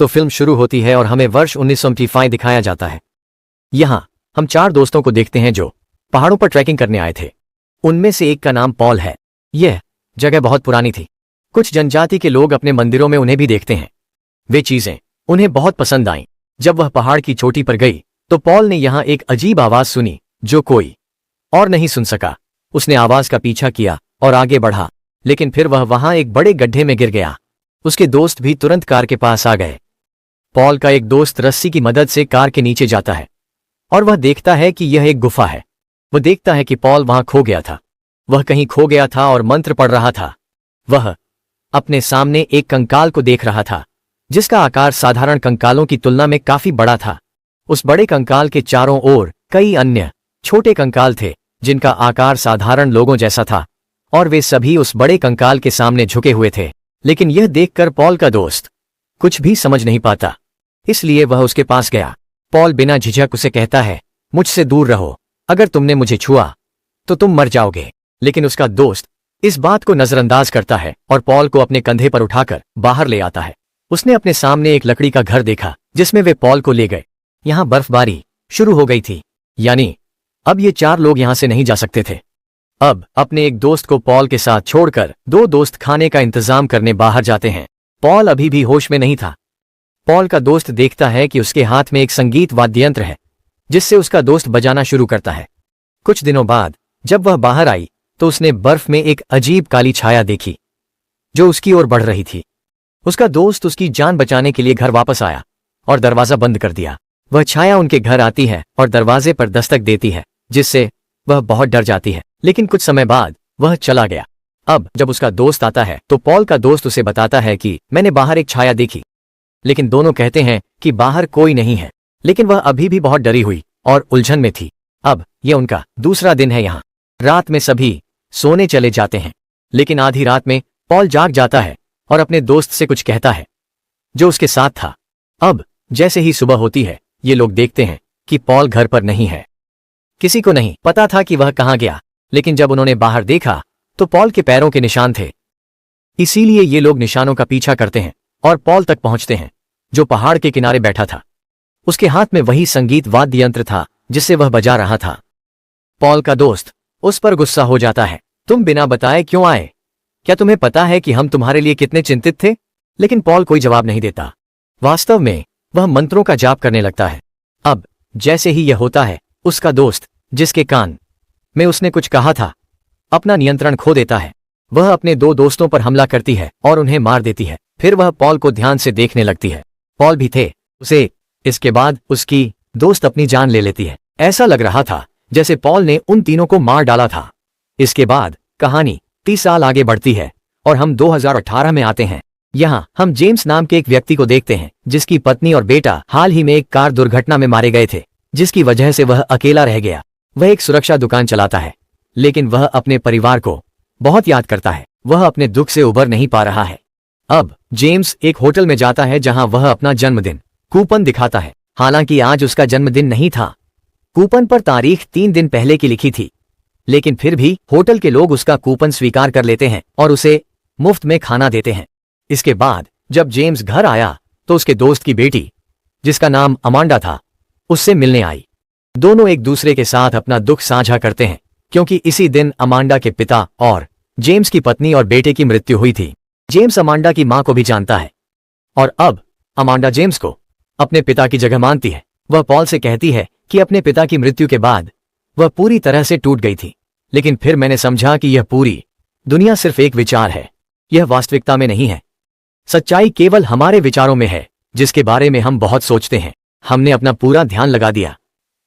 तो फिल्म शुरू होती है और हमें वर्ष 1955 दिखाया जाता है। यहाँ हम 4 दोस्तों को देखते हैं जो पहाड़ों पर ट्रैकिंग करने आए थे। उनमें से एक का नाम पॉल है। यह जगह बहुत पुरानी थी। कुछ जनजाति के लोग अपने मंदिरों में उन्हें भी देखते हैं। वे चीजें उन्हें बहुत पसंद आईं। जब वह पहाड़ की चोटी पर गई तो पॉल ने यहाँ एक अजीब आवाज सुनी जो कोई और नहीं सुन सका। उसने आवाज का पीछा किया और आगे बढ़ा, लेकिन फिर वह वहां एक बड़े गड्ढे में गिर गया। उसके दोस्त भी तुरंत कार के पास आ गए। पॉल का एक दोस्त रस्सी की मदद से कार के नीचे जाता है और वह देखता है कि यह एक गुफा है। वह देखता है कि पॉल वहां खो गया था। वह कहीं खो गया था और मंत्र पढ़ रहा था। वह अपने सामने एक कंकाल को देख रहा था जिसका आकार साधारण कंकालों की तुलना में काफी बड़ा था। उस बड़े कंकाल के चारों ओर कई अन्य छोटे कंकाल थे जिनका आकार साधारण लोगों जैसा था और वे सभी उस बड़े कंकाल के सामने झुके हुए थे। लेकिन यह देखकर पॉल का दोस्त कुछ भी समझ नहीं पाता, इसलिए वह उसके पास गया। पॉल बिना झिझक उसे कहता है, मुझसे दूर रहो, अगर तुमने मुझे छुआ तो तुम मर जाओगे। लेकिन उसका दोस्त इस बात को नजरअंदाज करता है और पॉल को अपने कंधे पर उठाकर बाहर ले आता है। उसने अपने सामने एक लकड़ी का घर देखा जिसमें वे पॉल को ले गए। यहाँ बर्फबारी शुरू हो गई थी, यानी अब ये 4 लोग यहां से नहीं जा सकते थे। अब अपने एक दोस्त को पॉल के साथ छोड़कर 2 दोस्त खाने का इंतजाम करने बाहर जाते हैं। पॉल अभी भी होश में नहीं था। पॉल का दोस्त देखता है कि उसके हाथ में एक संगीत वाद्य यंत्र है जिससे उसका दोस्त बजाना शुरू करता है। कुछ दिनों बाद जब वह बाहर आई तो उसने बर्फ में एक अजीब काली छाया देखी जो उसकी ओर बढ़ रही थी। उसका दोस्त उसकी जान बचाने के लिए घर वापस आया और दरवाजा बंद कर दिया। वह छाया उनके घर आती है और दरवाजे पर दस्तक देती है जिससे वह बहुत डर जाती है, लेकिन कुछ समय बाद वह चला गया। अब जब उसका दोस्त आता है तो पॉल का दोस्त उसे बताता है कि मैंने बाहर एक छाया देखी, लेकिन दोनों कहते हैं कि बाहर कोई नहीं है। लेकिन वह अभी भी बहुत डरी हुई और उलझन में थी। अब यह उनका दूसरा दिन है। यहाँ रात में सभी सोने चले जाते हैं, लेकिन आधी रात में पॉल जाग जाता है और अपने दोस्त से कुछ कहता है जो उसके साथ था। अब जैसे ही सुबह होती है ये लोग देखते हैं कि पॉल घर पर नहीं है। किसी को नहीं पता था कि वह कहाँ गया, लेकिन जब उन्होंने बाहर देखा तो पॉल के पैरों के निशान थे। इसीलिए ये लोग निशानों का पीछा करते हैं और पॉल तक पहुंचते हैं जो पहाड़ के किनारे बैठा था। उसके हाथ में वही संगीत वाद्य यंत्र था जिससे वह बजा रहा था। पॉल का दोस्त उस पर गुस्सा हो जाता है, तुम बिना बताए क्यों आए? क्या तुम्हें पता है कि हम तुम्हारे लिए कितने चिंतित थे? लेकिन पॉल कोई जवाब नहीं देता। वास्तव में वह मंत्रों का जाप करने लगता है। अब जैसे ही यह होता है उसका दोस्त जिसके कान में उसने कुछ कहा था अपना नियंत्रण खो देता है। वह अपने 2 दोस्तों पर हमला करती है और उन्हें मार देती है। फिर वह पॉल को ध्यान से देखने लगती है। पॉल भी थे उसे। इसके बाद उसकी दोस्त अपनी जान ले लेती है। ऐसा लग रहा था जैसे पॉल ने उन तीनों को मार डाला था। इसके बाद कहानी 30 साल आगे बढ़ती है और हम 2018 में आते हैं। यहाँ हम जेम्स नाम के एक व्यक्ति को देखते हैं जिसकी पत्नी और बेटा हाल ही में एक कार दुर्घटना में मारे गए थे, जिसकी वजह से वह अकेला रह गया। वह एक सुरक्षा दुकान चलाता है, लेकिन वह अपने परिवार को बहुत याद करता है। वह अपने दुख से उबर नहीं पा रहा है। अब जेम्स एक होटल में जाता है जहां वह अपना जन्मदिन कूपन दिखाता है। हालांकि आज उसका जन्मदिन नहीं था। कूपन पर तारीख 3 दिन पहले की लिखी थी, लेकिन फिर भी होटल के लोग उसका कूपन स्वीकार कर लेते हैं और उसे मुफ्त में खाना देते हैं। इसके बाद जब जेम्स घर आया तो उसके दोस्त की बेटी, जिसका नाम अमांडा था, उससे मिलने आई। दोनों एक दूसरे के साथ अपना दुख साझा करते हैं क्योंकि इसी दिन अमांडा के पिता और जेम्स की पत्नी और बेटे की मृत्यु हुई थी। जेम्स अमांडा की मां को भी जानता है और अब अमांडा जेम्स को अपने पिता की जगह मानती है। वह पॉल से कहती है कि अपने पिता की मृत्यु के बाद वह पूरी तरह से टूट गई थी, लेकिन फिर मैंने समझा कि यह पूरी दुनिया सिर्फ एक विचार है। यह वास्तविकता में नहीं है। सच्चाई केवल हमारे विचारों में है, जिसके बारे में हम बहुत सोचते हैं। हमने अपना पूरा ध्यान लगा दिया,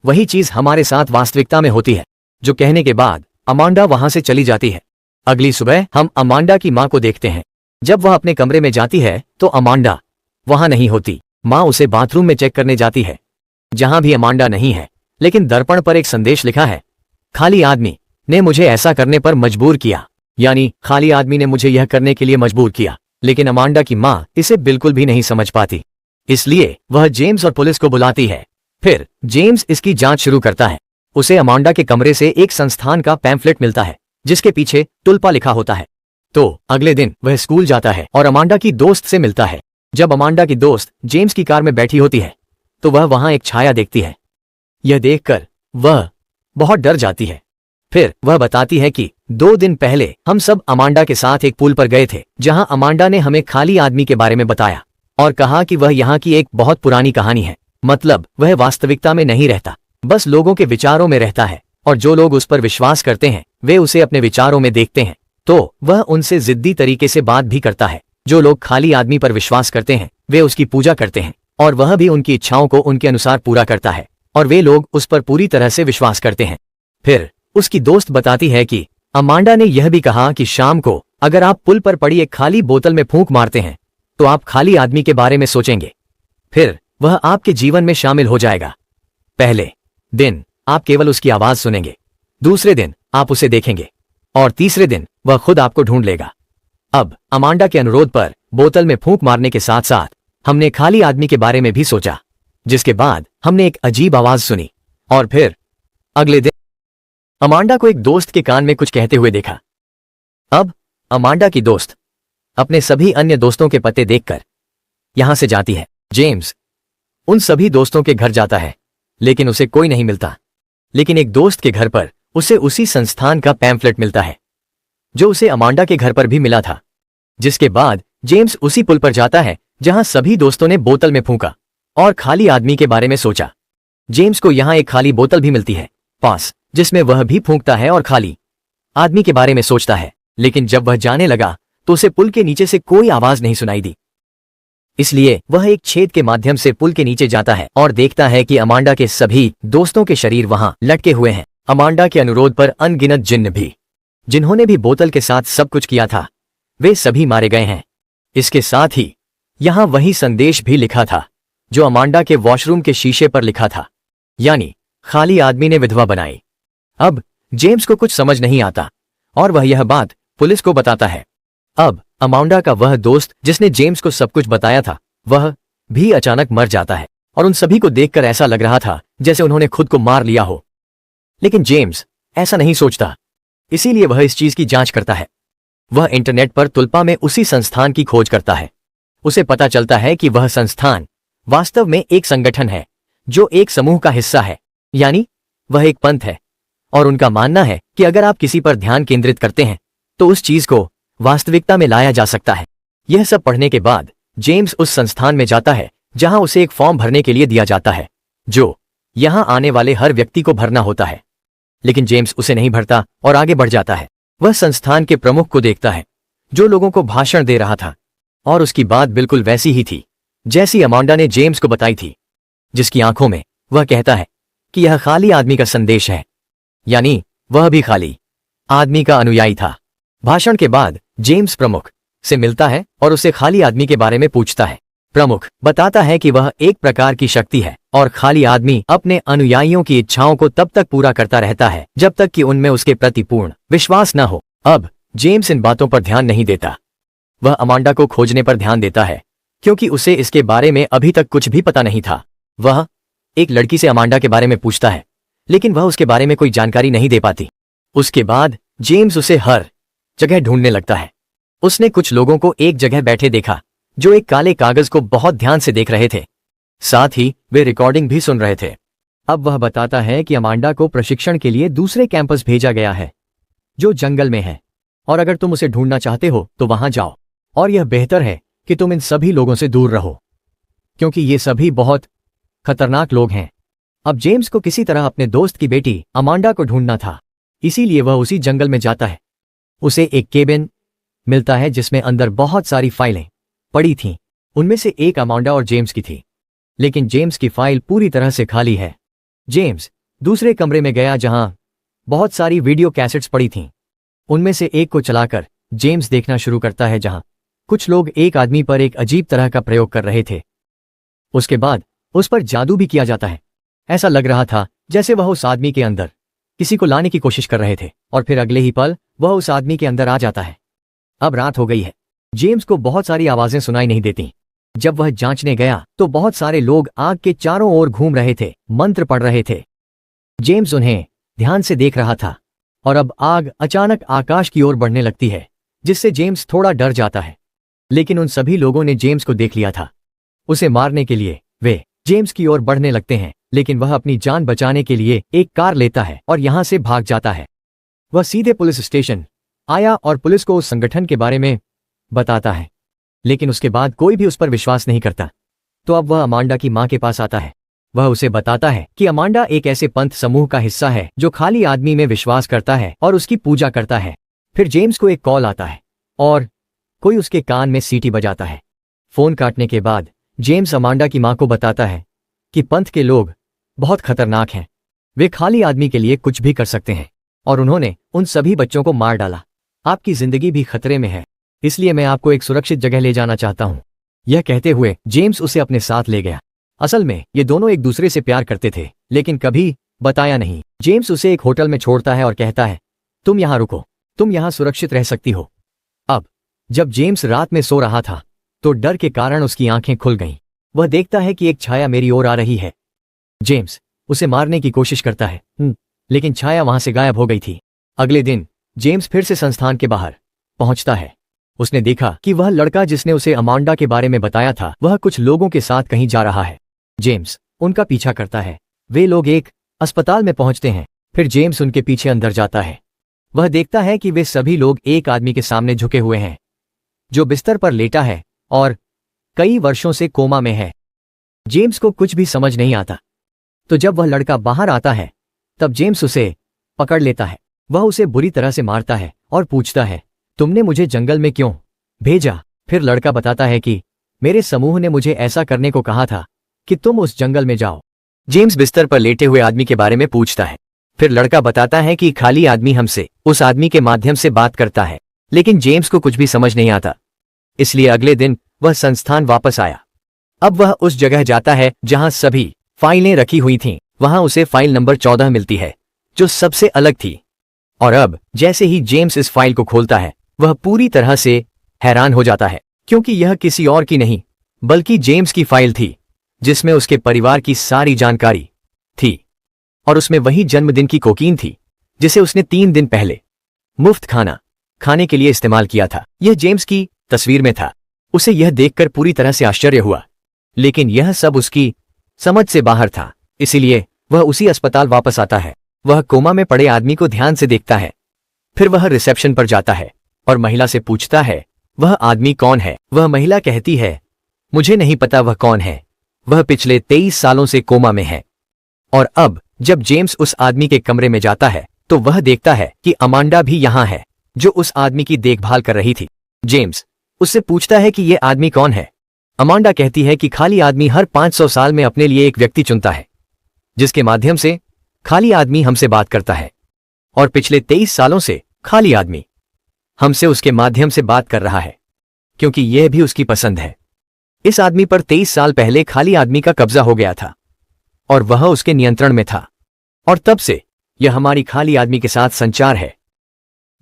वही चीज हमारे साथ वास्तविकता में होती है। जो कहने के बाद अमांडा वहां से चली जाती है। अगली सुबह हम अमांडा की मां को देखते हैं। जब वह अपने कमरे में जाती है तो अमांडा वहां नहीं होती। मां उसे बाथरूम में चेक करने जाती है, जहां भी अमांडा नहीं है, लेकिन दर्पण पर एक संदेश लिखा है, खाली आदमी ने मुझे ऐसा करने पर मजबूर किया। यानी खाली आदमी ने मुझे यह करने के लिए मजबूर किया। लेकिन अमांडा की मां इसे बिल्कुल भी नहीं समझ पाती, इसलिए वह जेम्स और पुलिस को बुलाती है। फिर जेम्स इसकी जांच शुरू करता है। उसे अमांडा के कमरे से एक संस्थान का पैम्फलेट मिलता है जिसके पीछे टुल्पा लिखा होता है। तो अगले दिन वह स्कूल जाता है और अमांडा की दोस्त से मिलता है। जब अमांडा की दोस्त जेम्स की कार में बैठी होती है तो वह वहां एक छाया देखती है। यह देखकर वह बहुत डर जाती है। फिर वह बताती है कि 2 दिन पहले हम सब अमांडा के साथ एक पूल पर गए थे, जहां अमांडा ने हमें खाली आदमी के बारे में बताया और कहा कि वह यहाँ की एक बहुत पुरानी कहानी है। मतलब वह वास्तविकता में नहीं रहता, बस लोगों के विचारों में रहता है, और जो लोग उस पर विश्वास करते हैं वे उसे अपने विचारों में देखते हैं। तो वह उनसे जिद्दी तरीके से बात भी करता है। जो लोग खाली आदमी पर विश्वास करते हैं वे उसकी पूजा करते हैं, और वह भी उनकी इच्छाओं को उनके अनुसार पूरा करता है, और वे लोग उस पर पूरी तरह से विश्वास करते हैं। फिर उसकी दोस्त बताती है कि अमांडा ने यह भी कहा कि शाम को अगर आप पुल पर पड़ी एक खाली बोतल में फूंक मारते हैं तो आप खाली आदमी के बारे में सोचेंगे। फिर वह आपके जीवन में शामिल हो जाएगा। पहले दिन आप केवल उसकी आवाज सुनेंगे, दूसरे दिन आप उसे देखेंगे, और तीसरे दिन वह खुद आपको ढूंढ लेगा। अब अमांडा के अनुरोध पर बोतल में फूंक मारने के साथ साथ हमने खाली आदमी के बारे में भी सोचा, जिसके बाद हमने एक अजीब आवाज सुनी, और फिर अगले दिन अमांडा को एक दोस्त के कान में कुछ कहते हुए देखा। अब अमांडा की दोस्त अपने सभी अन्य दोस्तों के पते देखकर यहां से जाती है। जेम्स उन सभी दोस्तों के घर जाता है, लेकिन उसे कोई नहीं मिलता। लेकिन एक दोस्त के घर पर उसे उसी संस्थान का पैम्फलेट मिलता है जो उसे अमांडा के घर पर भी मिला था। जिसके बाद जेम्स उसी पुल पर जाता है जहां सभी दोस्तों ने बोतल में फूंका और खाली आदमी के बारे में सोचा। जेम्स को यहां एक खाली बोतल भी मिलती है पास, जिसमें वह भी फूंकता है और खाली आदमी के बारे में सोचता है। लेकिन जब वह जाने लगा तो उसे पुल के नीचे से कोई आवाज नहीं सुनाई दी। इसलिए वह एक छेद के माध्यम से पुल के नीचे जाता है और देखता है कि अमांडा के सभी दोस्तों के शरीर वहां लटके हुए हैं। अमांडा के अनुरोध पर अनगिनत जिन्न भी, जिन्होंने भी बोतल के साथ सब कुछ किया था, वे सभी मारे गए हैं। इसके साथ ही यहां वही संदेश भी लिखा था जो अमांडा के वॉशरूम के शीशे पर लिखा था, यानी खाली आदमी ने विधवा बनाई। अब जेम्स को कुछ समझ नहीं आता और वह यह बात पुलिस को बताता है। अब अमांडा का वह दोस्त जिसने जेम्स को सब कुछ बताया था, वह भी अचानक मर जाता है, और उन सभी को देखकर ऐसा लग रहा था जैसे उन्होंने खुद को मार लिया हो। लेकिन जेम्स ऐसा नहीं सोचता, इसीलिए वह इस चीज की जांच करता है। वह इंटरनेट पर तुल्पा में उसी संस्थान की खोज करता है। उसे पता चलता है कि वह संस्थान वास्तव में एक संगठन है जो एक समूह का हिस्सा है, यानी वह एक पंथ है, और उनका मानना है कि अगर आप किसी पर ध्यान केंद्रित करते हैं तो उस चीज को वास्तविकता में लाया जा सकता है। यह सब पढ़ने के बाद जेम्स उस संस्थान में जाता है जहां उसे एक फॉर्म भरने के लिए दिया जाता है जो यहां आने वाले हर व्यक्ति को भरना होता है। लेकिन जेम्स उसे नहीं भरता और आगे बढ़ जाता है। वह संस्थान के प्रमुख को देखता है जो लोगों को भाषण दे रहा था, और उसकी बात बिल्कुल वैसी ही थी जैसी अमांडा ने जेम्स को बताई थी, जिसकी आंखों में वह कहता है कि यह खाली आदमी का संदेश है, यानी वह भी खाली आदमी का अनुयायी था। भाषण के बाद जेम्स प्रमुख से मिलता है और उसे खाली आदमी के बारे में पूछता है। प्रमुख बताता है कि वह एक प्रकार की शक्ति है और खाली आदमी अपने अनुयायियों की इच्छाओं को तब तक पूरा करता रहता है जब तक कि उनमें उसके प्रति पूर्ण विश्वास न हो। अब जेम्स इन बातों पर ध्यान नहीं देता। वह अमांडा को खोजने पर ध्यान देता है क्योंकि उसे इसके बारे में अभी तक कुछ भी पता नहीं था। वह एक लड़की से अमांडा के बारे में पूछता है, लेकिन वह उसके बारे में कोई जानकारी नहीं दे पाती। उसके बाद जेम्स उसे हर जगह ढूंढने लगता है। उसने कुछ लोगों को एक जगह बैठे देखा जो एक काले कागज को बहुत ध्यान से देख रहे थे, साथ ही वे रिकॉर्डिंग भी सुन रहे थे। अब वह बताता है कि अमांडा को प्रशिक्षण के लिए दूसरे कैंपस भेजा गया है जो जंगल में है, और अगर तुम उसे ढूंढना चाहते हो तो वहां जाओ, और यह बेहतर है कि तुम इन सभी लोगों से दूर रहो क्योंकि ये सभी बहुत खतरनाक लोग हैं। अब जेम्स को किसी तरह अपने दोस्त की बेटी अमांडा को ढूंढना था, इसीलिए वह उसी जंगल में जाता है। उसे एक केबिन मिलता है जिसमें अंदर बहुत सारी फाइलें पड़ी थीं। उनमें से एक अमांडा और जेम्स की थी, लेकिन जेम्स की फाइल पूरी तरह से खाली है। जेम्स दूसरे कमरे में गया जहां बहुत सारी वीडियो कैसेट्स पड़ी थीं। उनमें से एक को चलाकर जेम्स देखना शुरू करता है जहां कुछ लोग एक आदमी पर एक अजीब तरह का प्रयोग कर रहे थे। उसके बाद उस पर जादू भी किया जाता है। ऐसा लग रहा था जैसे वह उस आदमी के अंदर किसी को लाने की कोशिश कर रहे थे, और फिर अगले ही पल वह उस आदमी के अंदर आ जाता है। अब रात हो गई है। जेम्स को बहुत सारी आवाजें सुनाई नहीं देती। जब वह जांचने गया तो बहुत सारे लोग आग के चारों ओर घूम रहे थे, मंत्र पढ़ रहे थे। जेम्स उन्हें ध्यान से देख रहा था, और अब आग अचानक आकाश की ओर बढ़ने लगती है जिससे जेम्स थोड़ा डर जाता है। लेकिन उन सभी लोगों ने जेम्स को देख लिया था। उसे मारने के लिए वे जेम्स की ओर बढ़ने लगते हैं, लेकिन वह अपनी जान बचाने के लिए एक कार लेता है और यहां से भाग जाता है। वह सीधे पुलिस स्टेशन आया और पुलिस को उस संगठन के बारे में बताता है, लेकिन उसके बाद कोई भी उस पर विश्वास नहीं करता। तो अब वह अमांडा की मां के पास आता है। वह उसे बताता है कि अमांडा एक ऐसे पंथ समूह का हिस्सा है जो खाली आदमी में विश्वास करता है और उसकी पूजा करता है। फिर जेम्स को एक कॉल आता है और कोई उसके कान में सीटी बजाता है। फोन काटने के बाद जेम्स अमांडा की मां को बताता है कि पंथ के लोग बहुत खतरनाक हैं। वे खाली आदमी के लिए कुछ भी कर सकते हैं और उन्होंने उन सभी बच्चों को मार डाला। आपकी जिंदगी भी खतरे में है, इसलिए मैं आपको एक सुरक्षित जगह ले जाना चाहता हूं। यह कहते हुए जेम्स उसे अपने साथ ले गया। असल में ये दोनों एक दूसरे से प्यार करते थे, लेकिन कभी बताया नहीं। जेम्स उसे एक होटल में छोड़ता है और कहता है, तुम यहां रुको, तुम यहां सुरक्षित रह सकती हो। अब जब जेम्स रात में सो रहा था तो डर के कारण उसकी आंखें खुल गईं। वह देखता है कि एक छाया मेरी ओर आ रही है। जेम्स उसे मारने की कोशिश करता है, लेकिन छाया वहां से गायब हो गई थी। अगले दिन जेम्स फिर से संस्थान के बाहर पहुंचता है। उसने देखा कि वह लड़का जिसने उसे अमांडा के बारे में बताया था, वह कुछ लोगों के साथ कहीं जा रहा है। जेम्स उनका पीछा करता है। वे लोग एक अस्पताल में पहुंचते हैं। फिर जेम्स उनके पीछे अंदर जाता है। वह देखता है कि वे सभी लोग एक आदमी के सामने झुके हुए हैं जो बिस्तर पर लेटा है और कई वर्षों से कोमा में है। जेम्स को कुछ भी समझ नहीं आता। तो जब वह लड़का बाहर आता है तब जेम्स उसे पकड़ लेता है। वह उसे बुरी तरह से मारता है और पूछता है, तुमने मुझे जंगल में क्यों भेजा? फिर लड़का बताता है कि मेरे समूह ने मुझे ऐसा करने को कहा था कि तुम उस जंगल में जाओ। जेम्स बिस्तर पर लेटे हुए आदमी के बारे में पूछता है। फिर लड़का बताता है कि खाली आदमी हमसे उस आदमी के माध्यम से बात करता है, लेकिन जेम्स को कुछ भी समझ नहीं आता। इसलिए अगले दिन वह संस्थान वापस आया। अब वह उस जगह जाता है जहां सभी फाइलें रखी हुई थीं। वहां उसे फाइल नंबर 14 मिलती है जो सबसे अलग थी। और अब जैसे ही जेम्स इस फाइल को खोलता है वह पूरी तरह से हैरान हो जाता है, क्योंकि यह किसी और की नहीं बल्कि जेम्स की फाइल थी जिसमें उसके परिवार की सारी जानकारी थी। और उसमें वही जन्मदिन की कोकीन थी जिसे उसने 3 दिन पहले मुफ्त खाना खाने के लिए इस्तेमाल किया था। यह जेम्स की तस्वीर में था। उसे यह देखकर पूरी तरह से आश्चर्य हुआ, लेकिन यह सब उसकी समझ से बाहर था। इसीलिए वह उसी अस्पताल वापस आता है। वह कोमा में पड़े आदमी को ध्यान से देखता है। फिर वह रिसेप्शन पर जाता है और महिला से पूछता है, वह आदमी कौन है? वह महिला कहती है, मुझे नहीं पता वह कौन है। वह पिछले 23 सालों से कोमा में है। और अब जब जेम्स उस आदमी के कमरे में जाता है तो वह देखता है कि अमांडा भी यहां है, जो उस आदमी की देखभाल कर रही थी। जेम्स उससे पूछता है कि यह आदमी कौन है। अमांडा कहती है कि खाली आदमी हर 500 साल में अपने लिए एक व्यक्ति चुनता है जिसके माध्यम से खाली आदमी हमसे बात करता है, और पिछले 23 सालों से खाली आदमी हमसे उसके माध्यम से बात कर रहा है, क्योंकि यह भी उसकी पसंद है। इस आदमी पर 23 साल पहले खाली आदमी का कब्जा हो गया था और वह उसके नियंत्रण में था, और तब से यह हमारी खाली आदमी के साथ संचार है।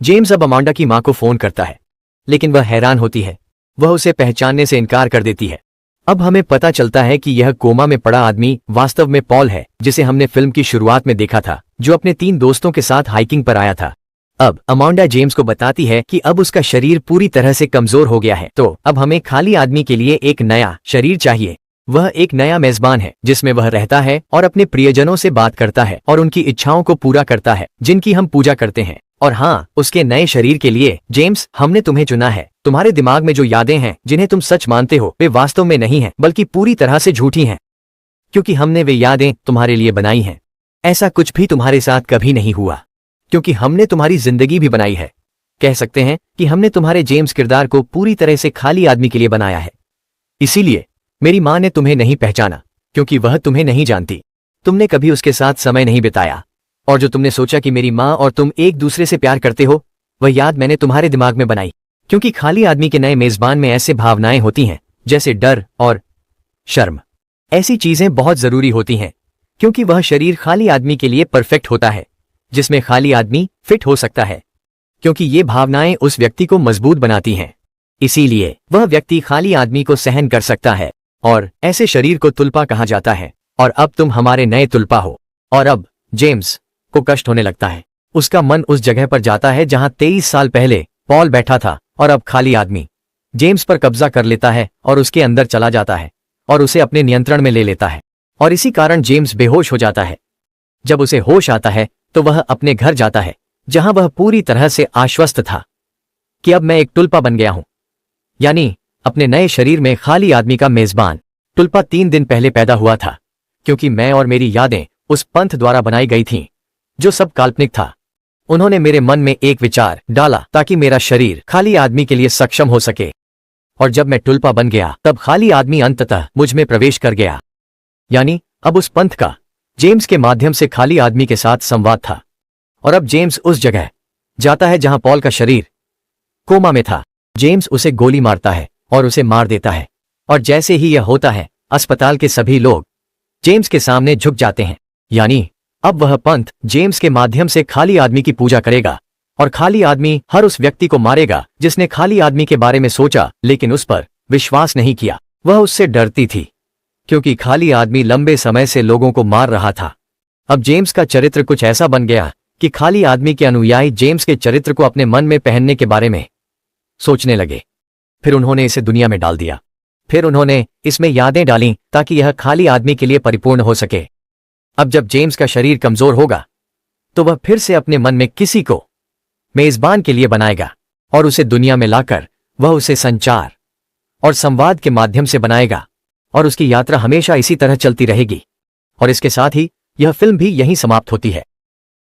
जेम्स अब अमांडा की मां को फोन करता है, लेकिन वह हैरान होती है। वह उसे पहचानने से इनकार कर देती है। अब हमें पता चलता है कि यह कोमा में पड़ा आदमी वास्तव में पॉल है, जिसे हमने फिल्म की शुरुआत में देखा था, जो अपने 3 दोस्तों के साथ हाइकिंग पर आया था। अब अमांडा जेम्स को बताती है कि अब उसका शरीर पूरी तरह से कमजोर हो गया है, तो अब हमें खाली आदमी के लिए एक नया शरीर चाहिए। वह एक नया मेजबान है जिसमें वह रहता है और अपने प्रियजनों से बात करता है और उनकी इच्छाओं को पूरा करता है जिनकी हम पूजा करते हैं। और हाँ, उसके नए शरीर के लिए जेम्स, हमने तुम्हें चुना है। तुम्हारे दिमाग में जो यादें हैं जिन्हें तुम सच मानते हो, वे वास्तव में नहीं हैं, बल्कि पूरी तरह से झूठी हैं, क्योंकि हमने वे यादें तुम्हारे लिए बनाई हैं। ऐसा कुछ भी तुम्हारे साथ कभी नहीं हुआ, क्योंकि हमने तुम्हारी जिंदगी भी बनाई है। कह सकते हैं कि हमने तुम्हारे जेम्स किरदार को पूरी तरह से खाली आदमी के लिए बनाया है। इसीलिए मेरी मां ने तुम्हें नहीं पहचाना, क्योंकि वह तुम्हें नहीं जानती। तुमने कभी उसके साथ समय नहीं बिताया, और जो तुमने सोचा कि मेरी मां और तुम एक दूसरे से प्यार करते हो, वह याद मैंने तुम्हारे दिमाग में बनाई। क्योंकि खाली आदमी के नए मेजबान में ऐसे भावनाएं होती हैं जैसे डर और शर्म। ऐसी चीजें बहुत जरूरी होती हैं, क्योंकि वह शरीर खाली आदमी के लिए परफेक्ट होता है जिसमें खाली आदमी फिट हो सकता है, क्योंकि ये भावनाएं उस व्यक्ति को मजबूत बनाती हैं। इसीलिए वह व्यक्ति खाली आदमी को सहन कर सकता है, और ऐसे शरीर को तुल्पा कहा जाता है। और अब तुम हमारे नए तुल्पा हो। और अब जेम्स को कष्ट होने लगता है। उसका मन उस जगह पर जाता है जहां 23 साल पहले पॉल बैठा था, और अब खाली आदमी जेम्स पर कब्जा कर लेता है और उसके अंदर चला जाता है और उसे अपने नियंत्रण में ले लेता है, और इसी कारण जेम्स बेहोश हो जाता है। जब उसे होश आता है तो वह अपने घर जाता है, जहां वह पूरी तरह से आश्वस्त था कि अब मैं एक टुल्पा बन गया हूं, यानी अपने नए शरीर में खाली आदमी का मेजबान। टुल्पा 3 दिन पहले पैदा हुआ था, क्योंकि मैं और मेरी यादें उस पंथ द्वारा बनाई गई थीं, जो सब काल्पनिक था। उन्होंने मेरे मन में एक विचार डाला ताकि मेरा शरीर खाली आदमी के लिए सक्षम हो सके, और जब मैं टुल्पा बन गया तब खाली आदमी अंततः मुझ में प्रवेश कर गया। यानी अब उस पंथ का जेम्स के माध्यम से खाली आदमी के साथ संवाद था, और अब जेम्स उस जगह जाता है जहां पॉल का शरीर कोमा में था। जेम्स उसे गोली मारता है और उसे मार देता है, और जैसे ही यह होता है अस्पताल के सभी लोग जेम्स के सामने झुक जाते हैं। यानी अब वह पंथ जेम्स के माध्यम से खाली आदमी की पूजा करेगा, और खाली आदमी हर उस व्यक्ति को मारेगा जिसने खाली आदमी के बारे में सोचा लेकिन उस पर विश्वास नहीं किया। वह उससे डरती थी, क्योंकि खाली आदमी लंबे समय से लोगों को मार रहा था। अब जेम्स का चरित्र कुछ ऐसा बन गया कि खाली आदमी के अनुयायी जेम्स के चरित्र को अपने मन में पहनने के बारे में सोचने लगे। फिर उन्होंने इसे दुनिया में डाल दिया। फिर उन्होंने इसमें यादें डालीं ताकि यह खाली आदमी के लिए परिपूर्ण हो सके। अब जब जेम्स का शरीर कमजोर होगा तो वह फिर से अपने मन में किसी को मेजबान के लिए बनाएगा, और उसे दुनिया में लाकर वह उसे संचार और संवाद के माध्यम से बनाएगा, और उसकी यात्रा हमेशा इसी तरह चलती रहेगी। और इसके साथ ही यह फिल्म भी यहीं समाप्त होती है।